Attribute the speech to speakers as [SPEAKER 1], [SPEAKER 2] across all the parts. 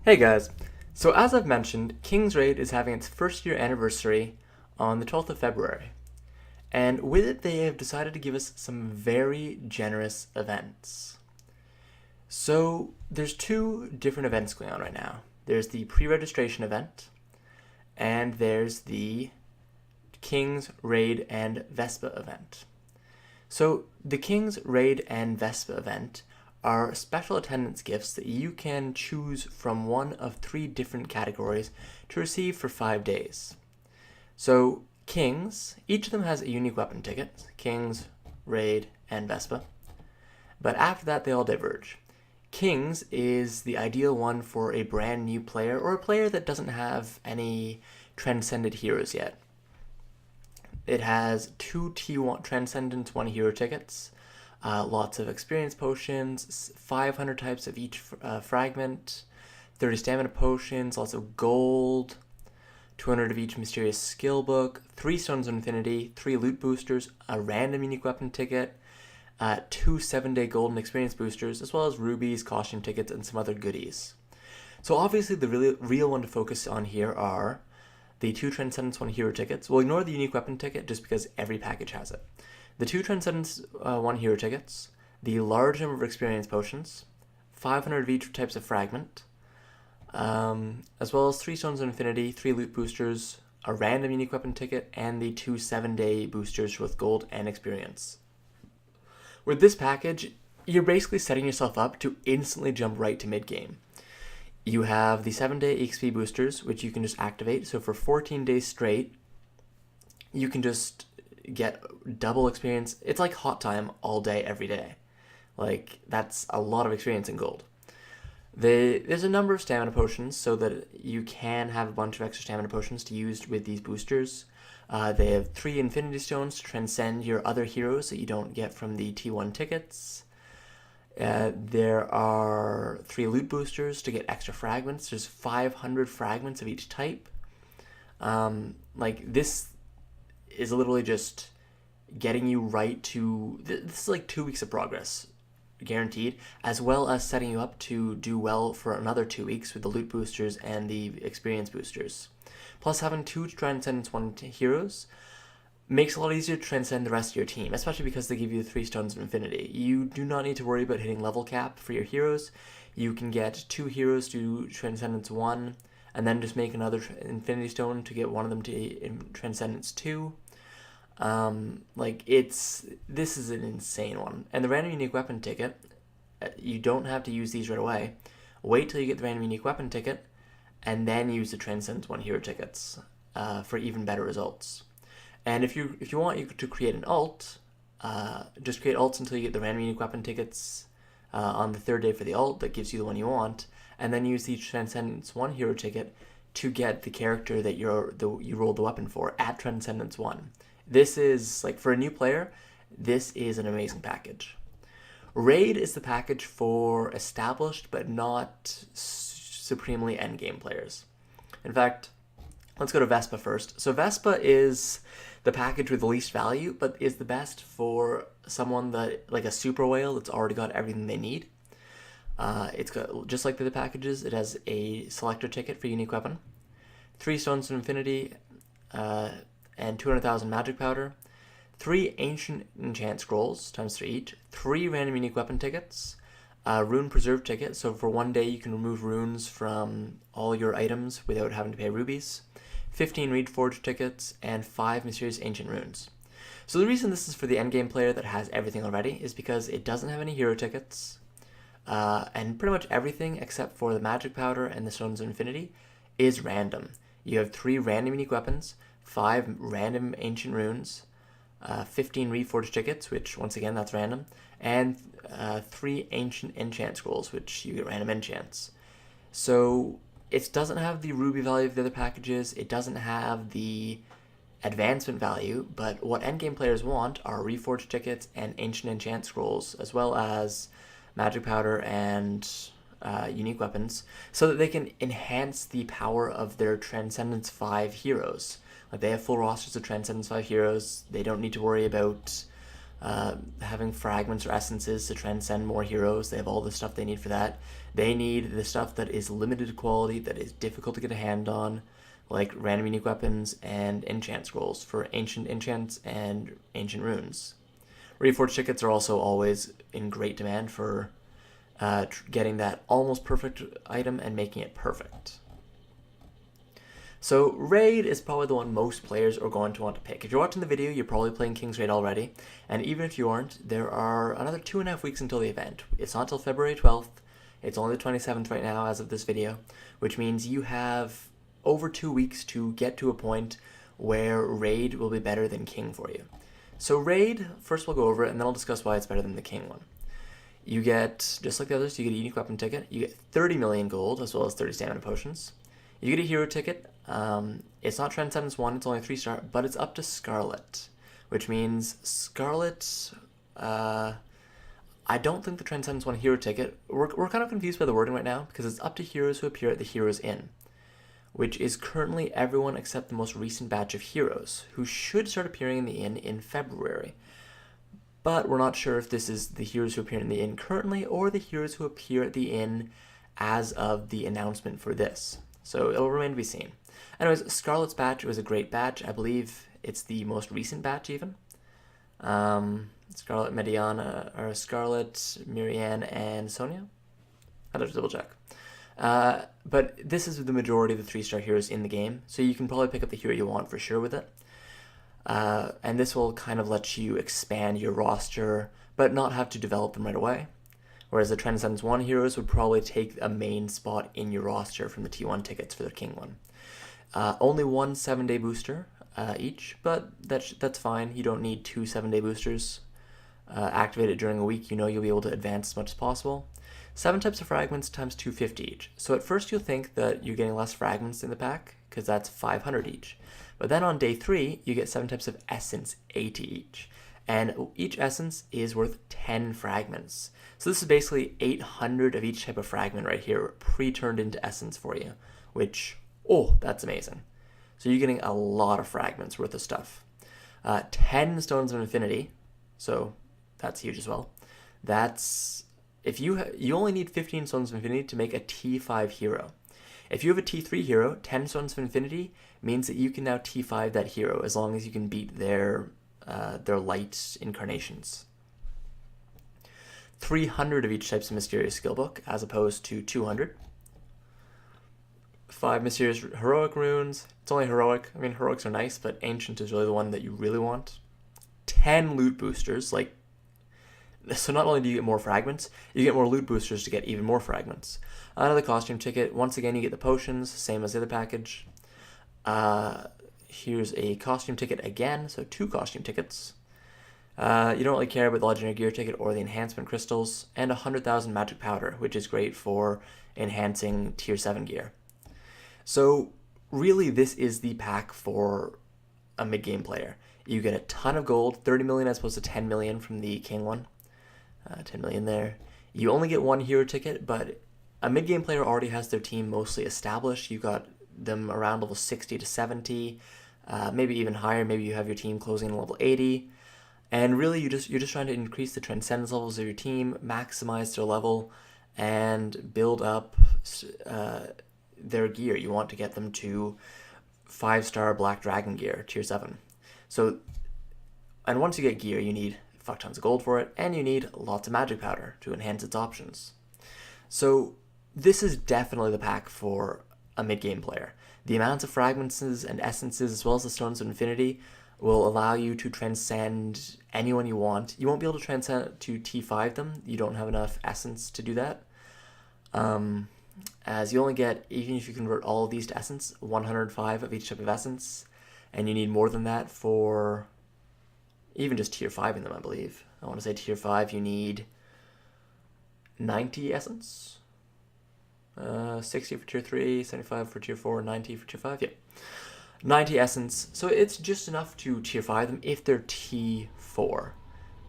[SPEAKER 1] Hey guys, so as I've mentioned, King's Raid is having its first year anniversary on the 12th of February, and with it they have decided to give us some very generous events. So there's two different events going on right now. There's the pre-registration event, and there's the King's Raid and Vespa event. So the King's Raid and Vespa event are special attendance gifts that you can choose from one of three different categories to receive for 5 days. So Kings, each of them has a unique weapon ticket, Kings, Raid, and Vespa. But after that, they all diverge. Kings is the ideal one for a brand new player or a player that doesn't have any transcended heroes yet. It has two T1 Transcendence 1 hero tickets, lots of experience potions, 500 types of each fragment, 30 stamina potions, lots of gold, 200 of each mysterious skill book, 3 stones of infinity, 3 loot boosters, a random unique weapon ticket, 2 7-day golden experience boosters, as well as rubies, costume tickets, and some other goodies. So obviously the real one to focus on here are the 2 Transcendence 1 hero tickets. We'll ignore the unique weapon ticket just because every package has it. The 2 Transcendence 1 hero tickets, the large number of experience potions, 500 of each types of fragment, as well as 3 stones of infinity, 3 loot boosters, a random unique weapon ticket, and the 2 7-day boosters with gold and experience. With this package, you're basically setting yourself up to instantly jump right to mid-game. You have the 7-day XP boosters, which you can just activate. So for 14 days straight, you can just get double experience. It's like hot time all day, every day. Like, that's a lot of experience in gold. There's a number of stamina potions so that you can have a bunch of extra stamina potions to use with these boosters. They have 3 infinity stones to transcend your other heroes that you don't get from the T1 tickets. There are 3 loot boosters to get extra fragments. There's 500 fragments of each type. This is literally just getting you right to... This is like 2 weeks of progress, guaranteed, as well as setting you up to do well for another 2 weeks with the loot boosters and the experience boosters. Plus, having 2 Transcendence 1 heroes makes it a lot easier to transcend the rest of your team, especially because they give you the 3 stones of infinity. You do not need to worry about hitting level cap for your heroes. You can get 2 heroes to Transcendence 1, and then just make another infinity stone to get one of them to Transcendence 2. This is an insane one. And the random unique weapon ticket, you don't have to use these right away. Wait till you get the random unique weapon ticket, and then use the Transcendence 1 hero tickets for even better results. And if you want you to create an alt, just create alts until you get the random unique weapon tickets on the 3rd day for the alt that gives you the one you want, and then use the Transcendence 1 hero ticket to get the character that you rolled the weapon for at Transcendence 1. This is, like, for a new player, this is an amazing package. Raid is the package for established but not supremely endgame players. In fact, let's go to Vespa first. So Vespa is the package with the least value, but is the best for someone that, like a super whale, that's already got everything they need. It's got, just like the other packages, it has a selector ticket for unique weapon, 3 stones of infinity, and 200,000 magic powder, 3 ancient enchant scrolls times 3 each, 3 random unique weapon tickets, a rune preserve ticket, so for 1 day you can remove runes from all your items without having to pay rubies, 15 Reed Forge tickets, and 5 mysterious ancient runes. So the reason this is for the endgame player that has everything already is because it doesn't have any hero tickets, and pretty much everything except for the magic powder and the stones of infinity is random. You have 3 random unique weapons, 5 random ancient runes, 15 Reforged tickets, which once again that's random, and 3 ancient enchant scrolls, which you get random enchants. So it doesn't have the ruby value of the other packages, it doesn't have the advancement value, but what endgame players want are Reforged tickets and ancient enchant scrolls, as well as magic powder and unique weapons, so that they can enhance the power of their Transcendence 5 heroes. Like, they have full rosters of Transcendence 5 heroes. They don't need to worry about having fragments or essences to transcend more heroes. They have all the stuff they need for that. They need the stuff that is limited quality, that is difficult to get a hand on, like random unique weapons and enchant scrolls for ancient enchants and ancient runes. Reforged tickets are also always in great demand for getting that almost perfect item and making it perfect. So Raid is probably the one most players are going to want to pick. If you're watching the video, you're probably playing King's Raid already, and even if you aren't, there are another 2.5 weeks until the event. It's not until February 12th. It's only the 27th right now as of this video, which means you have over 2 weeks to get to a point where Raid will be better than King for you. So Raid, first we'll go over it, and then I'll discuss why it's better than the King one. You get, just like the others, you get a unique weapon ticket. You get 30 million gold, as well as 30 stamina potions. You get a hero ticket. It's not Transcendence 1, it's only 3-star, but it's up to Scarlet, which means Scarlet, I don't think the Transcendence 1 hero ticket, we're kind of confused by the wording right now, because it's up to heroes who appear at the Heroes Inn, which is currently everyone except the most recent batch of heroes, who should start appearing in the inn in February. But we're not sure if this is the heroes who appear in the inn currently, or the heroes who appear at the inn as of the announcement for this. So it'll remain to be seen. Anyways, Scarlet's batch was a great batch. I believe it's the most recent batch even. Scarlet, Mediana, or Scarlet, Marianne, and Sonia. I'd have to double check. But this is the majority of the 3-star heroes in the game, so you can probably pick up the hero you want for sure with it. And this will kind of let you expand your roster, but not have to develop them right away. Whereas the Transcendence 1 heroes would probably take a main spot in your roster from the T1 tickets for the King one. Only one 7-day booster each, but that's fine. You don't need 2 7-day boosters. Activate it during a week, you know you'll be able to advance as much as possible. 7 types of fragments times 250 each. So at first you'll think that you're getting less fragments in the pack, because that's 500 each. But then on day 3, you get 7 types of essence, 80 each. And each essence is worth 10 fragments. So this is basically 800 of each type of fragment right here, pre-turned into essence for you, which, oh, that's amazing. So you're getting a lot of fragments worth of stuff. 10 Stones of Infinity, so that's huge as well. That's, if you only need 15 Stones of Infinity to make a T5 hero. If you have a T3 hero, 10 Stones of Infinity means that you can now T5 that hero as long as you can beat their light incarnations. 300 of each type's of Mysterious Skill Book, as opposed to 200. 5 Mysterious Heroic Runes. It's only Heroic. I mean, Heroics are nice, but Ancient is really the one that you really want. 10 Loot Boosters. So not only do you get more fragments, you get more Loot Boosters to get even more fragments. Another Costume Ticket. Once again, you get the potions, same as the other package. Here's a Costume Ticket again, so 2 Costume Tickets. You don't really care about the Legendary Gear Ticket or the Enhancement Crystals, and 100,000 Magic Powder, which is great for enhancing Tier 7 gear. So really this is the pack for a mid-game player. You get a ton of gold, 30 million as opposed to 10 million from the King one. 10 million there. You only get 1 hero ticket, but a mid-game player already has their team mostly established. You got them around level 60 to 70, maybe even higher. Maybe you have your team closing in level 80. And really you're just trying to increase the transcendence levels of your team, maximize their level, and build up their gear. You want to get them to 5-star Black Dragon gear, tier 7. So, and once you get gear, you need fuck tons of gold for it, and you need lots of magic powder to enhance its options. So this is definitely the pack for a mid-game player. The amounts of fragments and essences, as well as the Stones of Infinity, will allow you to transcend anyone you want. You won't be able to transcend to T5 them. You don't have enough essence to do that. As you only get, even if you convert all of these to essence, 105 of each type of essence, and you need more than that for even just tier 5 in them, I believe. I want to say tier 5 you need 90 essence. 60 for tier 3, 75 for tier 4, 90 for tier 5, yeah. 90 essence, so it's just enough to tier 5 them if they're T4.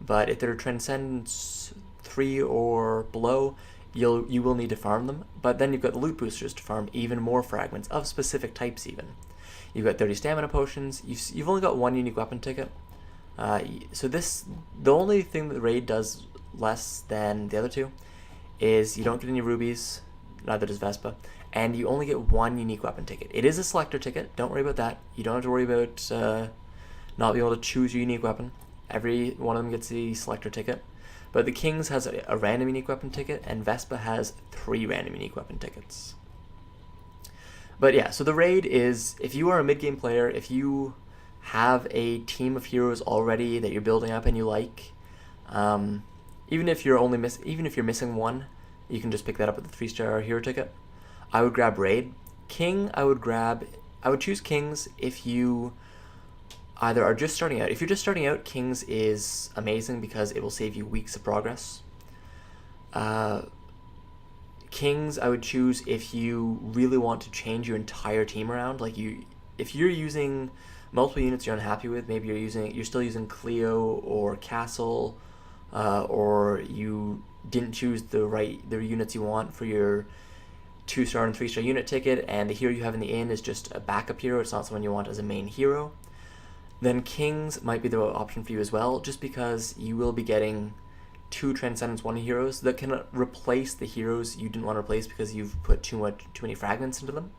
[SPEAKER 1] But if they're Transcendence 3 or below, you will need to farm them. But then you've got the loot boosters to farm even more fragments of specific types even. You've got 30 stamina potions, you've only got 1 unique weapon ticket. So the only thing that the raid does less than the other two is you don't get any rubies, neither does Vespa, and you only get one unique weapon ticket. It is a selector ticket, don't worry about that. You don't have to worry about not being able to choose your unique weapon. Every one of them gets the selector ticket. But the Kings has a random unique weapon ticket, and Vespa has 3 random unique weapon tickets. But yeah, so the raid is, if you are a mid-game player, if you have a team of heroes already that you're building up and you like, even if you're missing one, you can just pick that up with the 3-star hero ticket. I would grab raid. King, I would choose Kings if you either are just starting out. If you're just starting out, Kings is amazing because it will save you weeks of progress. Kings, I would choose if you really want to change your entire team around. If you're using multiple units you're unhappy with, maybe you're still using Cleo or Castle, or you didn't choose the units you want for your 2-star and 3-star unit ticket, and the hero you have in the inn is just a backup hero. It's not someone you want as a main hero. Then Kings might be the option for you as well, just because you will be getting 2 Transcendence 1 heroes that can replace the heroes you didn't want to replace because you've put too many fragments into them.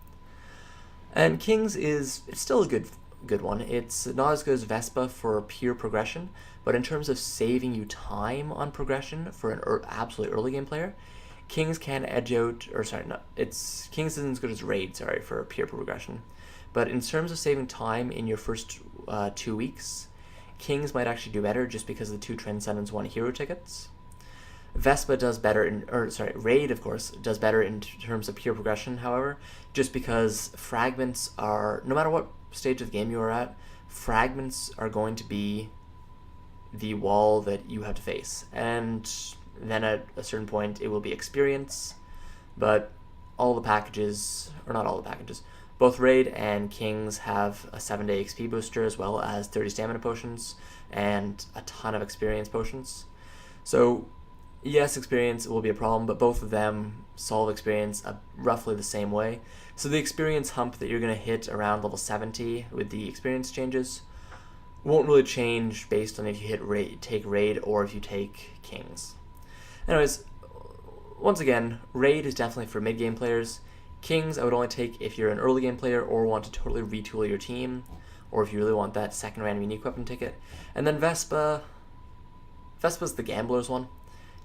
[SPEAKER 1] And Kings it's still a good one. It's not as good as Vespa for pure progression, but in terms of saving you time on progression for an absolute early game player, Kings can edge out, Kings isn't as good as Raid, for pure progression. But in terms of saving time in your first 2 weeks, Kings might actually do better just because of the 2 Transcendence 1 hero tickets. Vespa does better Raid, of course, does better in terms of pure progression, however, just because fragments are, no matter what stage of the game you are at, fragments are going to be the wall that you have to face. And then at a certain point, it will be experience, but all the packages, or not all the packages, both Raid and Kings have a 7-day XP booster as well as 30 stamina potions and a ton of experience potions. So yes, experience will be a problem, but both of them solve experience roughly the same way. So the experience hump that you're going to hit around level 70 with the experience changes won't really change based on if you take Raid or if you take Kings. Anyways, once again, Raid is definitely for mid-game players. Kings I would only take if you're an early game player or want to totally retool your team, or if you really want that second random unique weapon ticket. And then Vespa's the gambler's one.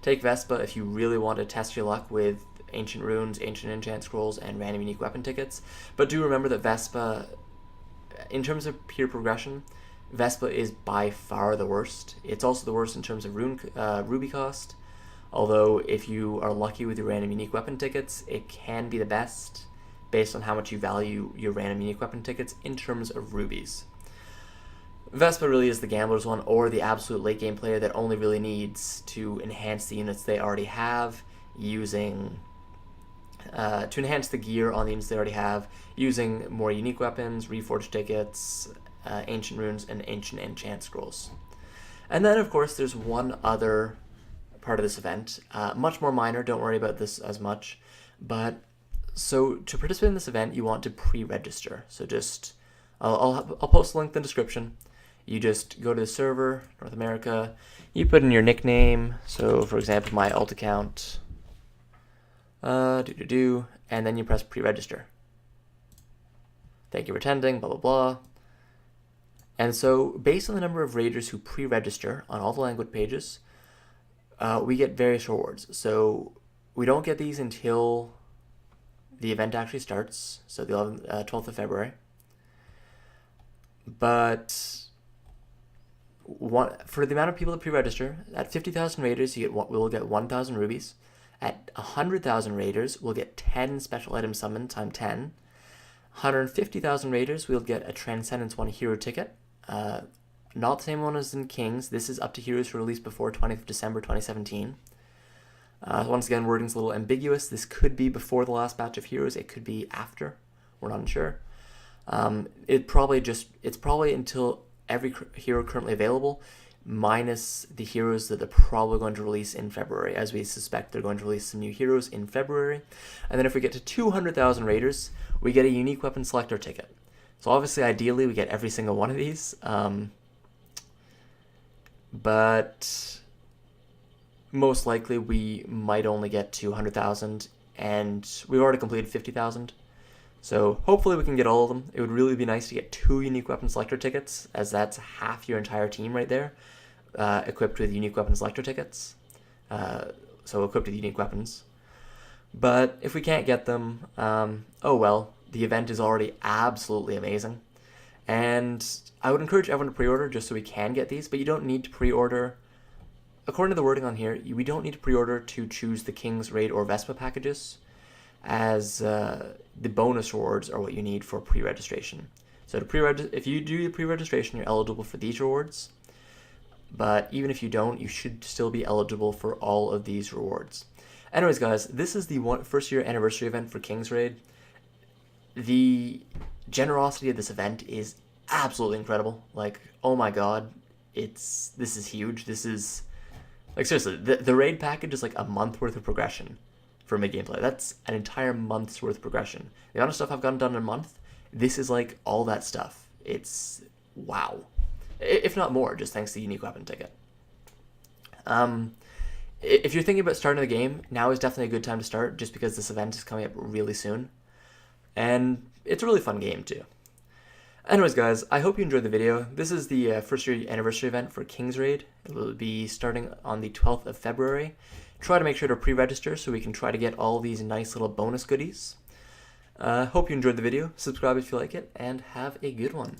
[SPEAKER 1] Take Vespa if you really want to test your luck with Ancient Runes, Ancient Enchant Scrolls, and random unique weapon tickets. But do remember that Vespa, in terms of pure progression, Vespa is by far the worst. It's also the worst in terms of ruby cost. Although if you are lucky with your random unique weapon tickets, it can be the best based on how much you value your random unique weapon tickets in terms of rubies. Vespa really is the gambler's one, or the absolute late game player that only really needs to enhance the units they already have using to enhance the gear on the units they already have using more unique weapons, reforged tickets, ancient runes, and ancient enchant scrolls. And then of course there's one other part of this event, much more minor, don't worry about this as much, but so to participate in this event you want to pre-register. So just I'll post a link in the description. You just go to the server, North America, you put in your nickname, so for example my alt account, and then you press pre-register. Thank you for attending, blah blah blah. And so based on the number of raiders who pre-register on all the language pages, we get various rewards. So we don't get these until the event actually starts, so the 12th of February. But for the amount of people that pre-register, at 50,000 raiders, we'll get 1,000 rubies. At 100,000 raiders, we'll get 10 special items summoned times 10. 150,000 raiders, we'll get a Transcendence 1 hero ticket. Not the same one as in Kings. This is up to heroes released before 20th of December 2017. Once again, wording's a little ambiguous. This could be before the last batch of heroes. It could be after. We're not sure. It's probably until every hero currently available, minus the heroes that they're probably going to release in February, as we suspect they're going to release some new heroes in February. And then if we get to 200,000 raiders, we get a unique weapon selector ticket. So obviously, ideally, we get every single one of these. but most likely we might only get to 100,000, and we've already completed 50,000. So hopefully we can get all of them. It would really be nice to get 2 unique weapon selector tickets, as that's half your entire team right there, equipped with unique weapon selector tickets. So equipped with unique weapons. But if we can't get them, oh well, the event is already absolutely amazing. And I would encourage everyone to pre-order just so we can get these, but you don't need to pre-order. According to the wording on here, we don't need to pre-order to choose the King's Raid or Vespa packages, as the bonus rewards are what you need for pre-registration. So if you do the pre-registration, you're eligible for these rewards. But even if you don't, you should still be eligible for all of these rewards. Anyways, guys, this is the first year anniversary event for King's Raid. The generosity of this event is absolutely incredible. Like, oh my god, this is huge. This is, like, seriously, the raid package is like a month worth of progression for mid-gameplay. That's an entire month's worth of progression. The amount of stuff I've gotten done in a month, this is like all that stuff. It's wow. If not more, just thanks to the unique weapon ticket. If you're thinking about starting the game, now is definitely a good time to start, just because this event is coming up really soon. And it's a really fun game, too. Anyways, guys, I hope you enjoyed the video. This is the first year anniversary event for King's Raid. It will be starting on the 12th of February. Try to make sure to pre-register so we can try to get all these nice little bonus goodies. Hope you enjoyed the video. Subscribe if you like it, and have a good one.